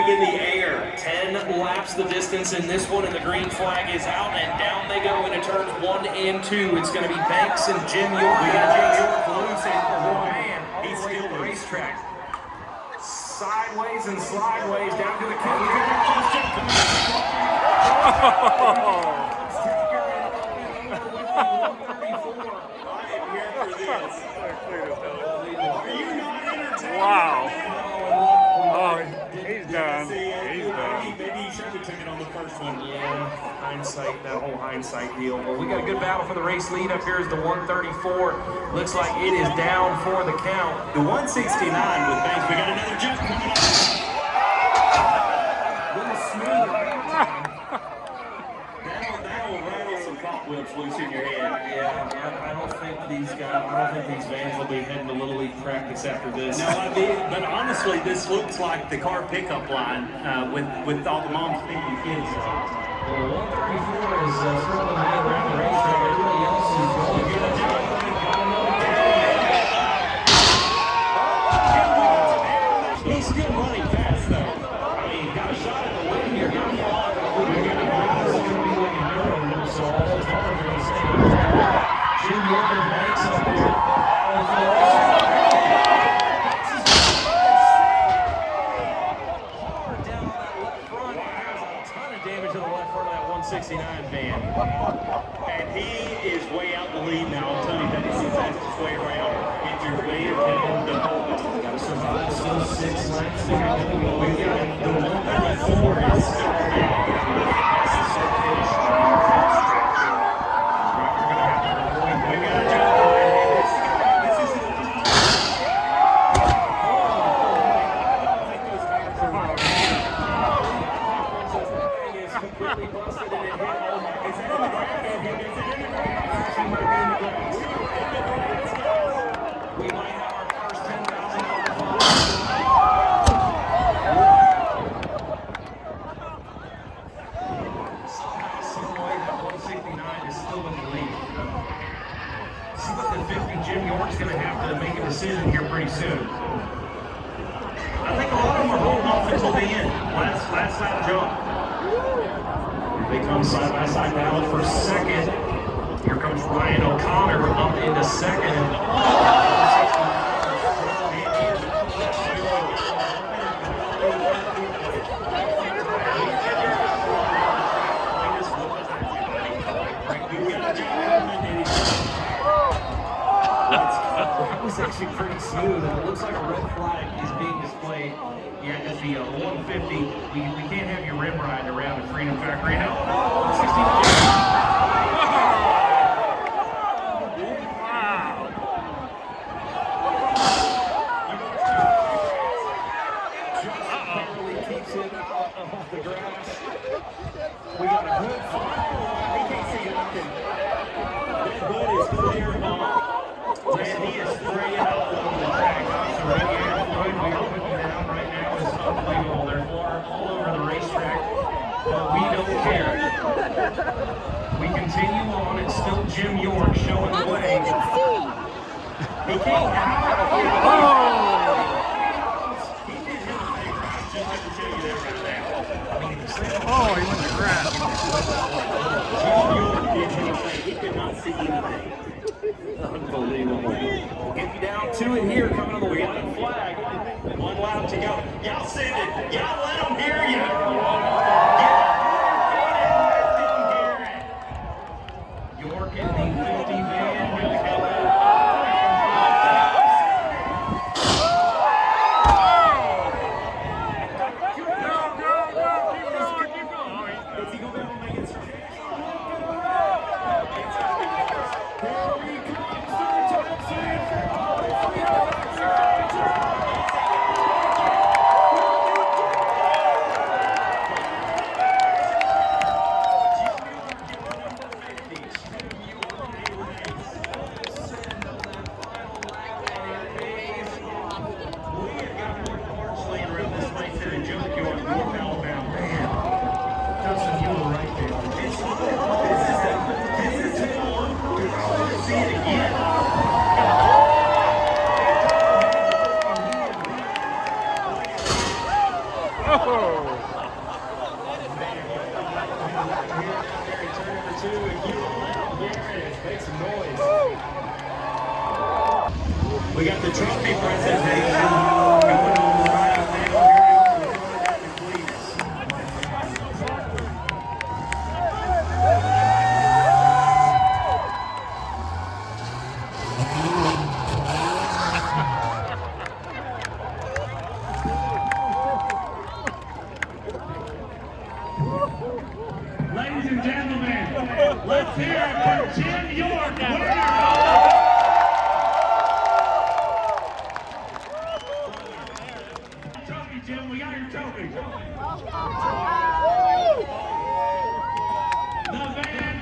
flag in the air. 10 laps the distance in this one, and the green flag is out, and down they go into turns 1 and 2. It's going to be Banks and Jim York. We got Jim York loose, and man, he's still the racetrack. Sideways and slideways down to the kill. Wow. Oh, he's done. He's done. Maybe he should have took it on the first one. Yeah, hindsight, that whole hindsight deal. Well, we got a good battle for the race lead. Up here is the 134. Looks like it is down for the count. The 169 with Banks. We got another jump coming up. That'll rattle some cobwebs loose in your head. Yeah, I don't think these vans will be heading to Little League practice after this. No, but honestly, this looks like the car pickup line with all the moms feeding kids. Well, 134 is circling the head around the racetrack. Everybody else is going good. He's still running fast, though. I mean, got a shot at the win here. Got a fly. This is going to be like a narrow, so all those cars are going to stay on track. Jim York and Banks up here. Hard down on that left front. There's a ton of damage to the left front of that 169 van. And he is way out the lead now. I'm telling you, that is the fastest way around. If you're way ahead, the whole Got to survive still 6 laps to go. We got the 134 is completely busted and it hit. Is it in the ground? We might have our first $10,000 fund. Somehow, someway, that 169 is still in the lead. See what the 50 Jim York's going to have to make a decision here pretty soon. I think a lot of them are holding off until the end. Last lap jump. They come side-by-side battle for second. Here comes Ryan O'Connor up into second. That was actually pretty smooth, and it looks like a red flag is being displayed. Yeah, at the 150, we can't have your rim riding around at Freedom Factory. No, 169. Keeps it out of the grass. We got a good fire. He can't see nothing. That hood is clear off. Man, he is spraying all over the track. So right here, Floyd, we are putting down right now is unbelievable. There's water all over the racetrack, but we don't care. We continue on. It's still Jim York showing the way. He can't have Oh, he went to grass. He could not see anything. Unbelievable. We'll get you down to it here, coming on the white flag. 1 lap to go. Y'all send it. Y'all let them hear you. York in the 50 van. Here they go. We got the trophy presentation going on right now here at the Cleetus. Ladies and gentlemen, let's hear it for Jim York, winner of trophy, Jim. We got your trophy. The van